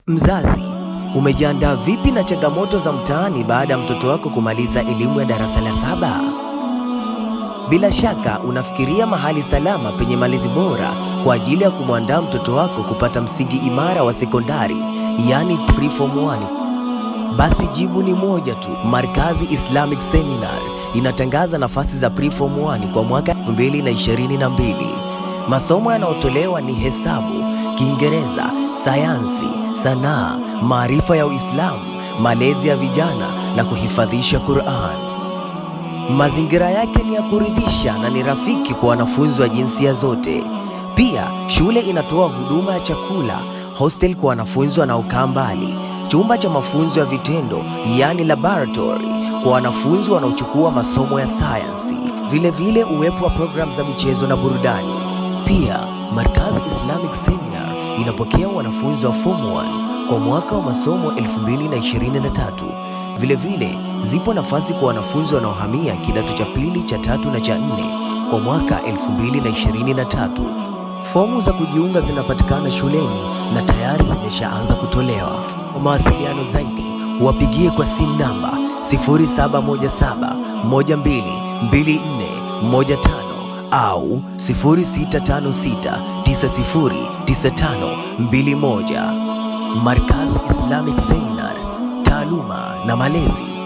Mzazi, umejiandaa vipi na changamoto za mtaani baada ya mtoto wako kumaliza elimu ya darasa la 7? Bila shaka unafikiria mahali salama penye malezi bora kwa ajili ya kumwandaa mtoto wako kupata msingi imara wa sekondari, yani Preform 1. Basi jibu ni moja tu. Markazi Islamic Seminar inatangaza nafasi za Preform 1 kwa mwaka 2022. Masomo yanayotolewa ni hesabu, Kiingereza, sayansi, sanaa, maarifa ya Uislamu, malezi ya vijana na kuhifadhisha Qur'an. Mazingira yake ni ya kuridhisha na ni rafiki kwa wanafunzi wa jinsia zote. Pia shule inatoa huduma ya chakula, hostel kwa wanafunzi wanaokaa mbali, chumba cha mafunzo ya vitendo yani laboratory kwa wanafunzi wanaochukua masomo ya sayansi, vile uwepo wa program za michezo na burudani. Pia Markazi Islamic Seminar inapokea wanafunzi wa Form 1 kwa mwaka wa masomo 2023. Vile zipo nafasi kwa wanafunzi wanaohamia kidato cha pili, cha tatu na cha 4 kwa mwaka 2023. Fomu za kujiunga zinapatikana shuleni na tayari zimeshaanza kutolewa. Kwa mawasiliano zaidi wapigie kwa simu namba 0717122415 au 0656909521. Markazi Islamic Seminar, taaluma na malezi.